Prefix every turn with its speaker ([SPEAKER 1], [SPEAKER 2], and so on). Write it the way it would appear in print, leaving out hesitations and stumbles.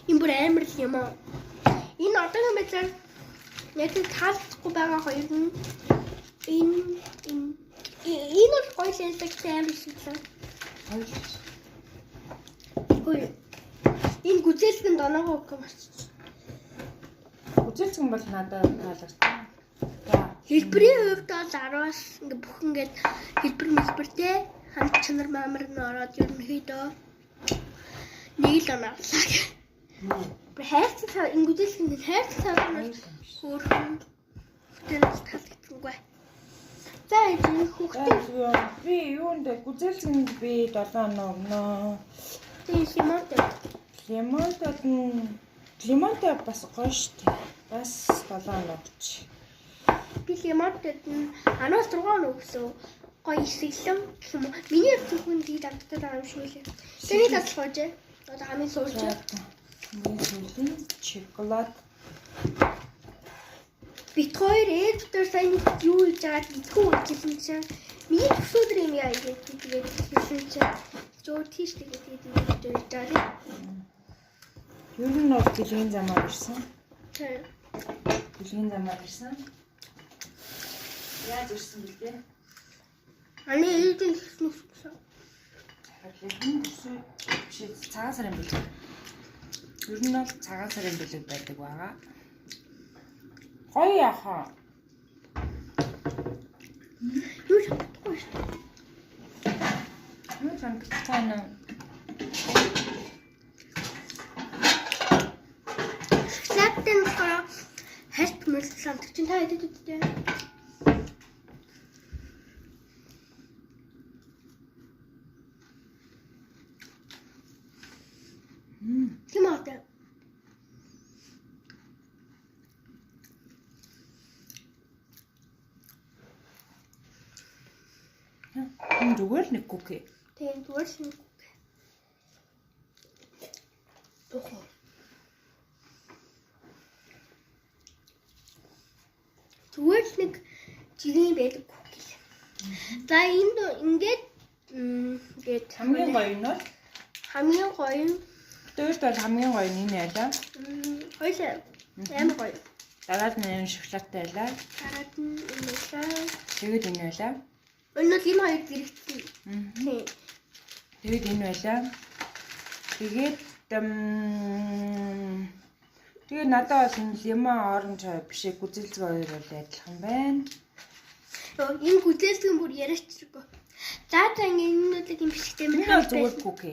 [SPEAKER 1] Энэ бүр амар л юм аа. Энэ одоогийн байдлаар яг таалцахгүй байгаа хоёр нь энэ бол гоё лэнсэг амар шигсэн. Хөөе. Энэ гүзээлгэн доноогоо өгөх юм байна.
[SPEAKER 2] Гүзээлцэн бол надад таалагдсан.
[SPEAKER 1] Хэлбэрийн хувьд бол 10-аас ингээ бүх ингээд хэлбэртэй хамт чанар маамар нь ороод ерөнхийдөө нэг л оноолаа. Хайрцаг энэ гүзээлгэн хайрцаг нь хөөрхөн хөтөлж таалагдсангүй. За энэ хүүхдээ
[SPEAKER 2] би юунд гүзээлцэнд би 7 оноо өгнө. Лимонтой бас гоё штэ. Бас 7 оноо өгч.
[SPEAKER 1] Би лимонтод нь 6 оноо өгсөн. Гоё эсгэлэн гэх юм уу. Миний зөвхөн дий давтдаг байгаа юм шиг үлээ. Тэний таслахаж. Одоо хамгийн суулж.
[SPEAKER 2] Миний шоколад.
[SPEAKER 1] Бит хоёр ээлжээр сайн юу хийж байгааг мэдгүй үзсэн чинь миний төсөөдөр юм яа гэж тэгээд хэлсэн чинь зөөр тийш тэгээд хийж байгаа.
[SPEAKER 2] Юу нь бол гэлгийн замаар ирсэн.
[SPEAKER 1] Тийм.
[SPEAKER 2] Гэлгийн замаар ирсэн. Яаж ирсэн бэлээ?
[SPEAKER 1] Аны ээлжийн гэсэн үгсэн.
[SPEAKER 2] Гэлгийн төсөө чи цагаан сарын бэлэг. Ер нь бол цагаан сарын бэлэг байдаг байгаа. Гоё яхаа.
[SPEAKER 1] Юу чадахгүй шүү.
[SPEAKER 2] Юу чадахгүй нэ?
[SPEAKER 1] Шоколадын хайрт мэл сандаг чинь та хэдэд үттэй. Тийм аа.
[SPEAKER 2] Энэ зүгээр нэг куки.
[SPEAKER 1] Тийм зүгээр нэг куки. Тохоо. Зүгээр нэг жирийн байдаг куки. За энд ингээд
[SPEAKER 2] Хамгийн гоё нь бол
[SPEAKER 1] хамгийн гоё нь
[SPEAKER 2] дөрөвт бол хамгийн гоё нь энэ байлаа.
[SPEAKER 1] хоёлаа амар гоё.
[SPEAKER 2] Дараад нь энэ шоколадтай байлаа.
[SPEAKER 1] Дараад нь энэ байлаа.
[SPEAKER 2] Тэгээд энэ байлаа.
[SPEAKER 1] Энэ бол энэ хоёр гэрэгтэй. Тийм.
[SPEAKER 2] Тэгээд энэ байлаа. Тэгээд надад бол энэ лимон оранж биш гүзэлцэг хоёр бол адилхан байна.
[SPEAKER 1] Энэ гүзээлтэн бүр яриач чиргүй. За ингээд энэ нь л юм бишгтэй
[SPEAKER 2] Энэ бол зүгээр куки.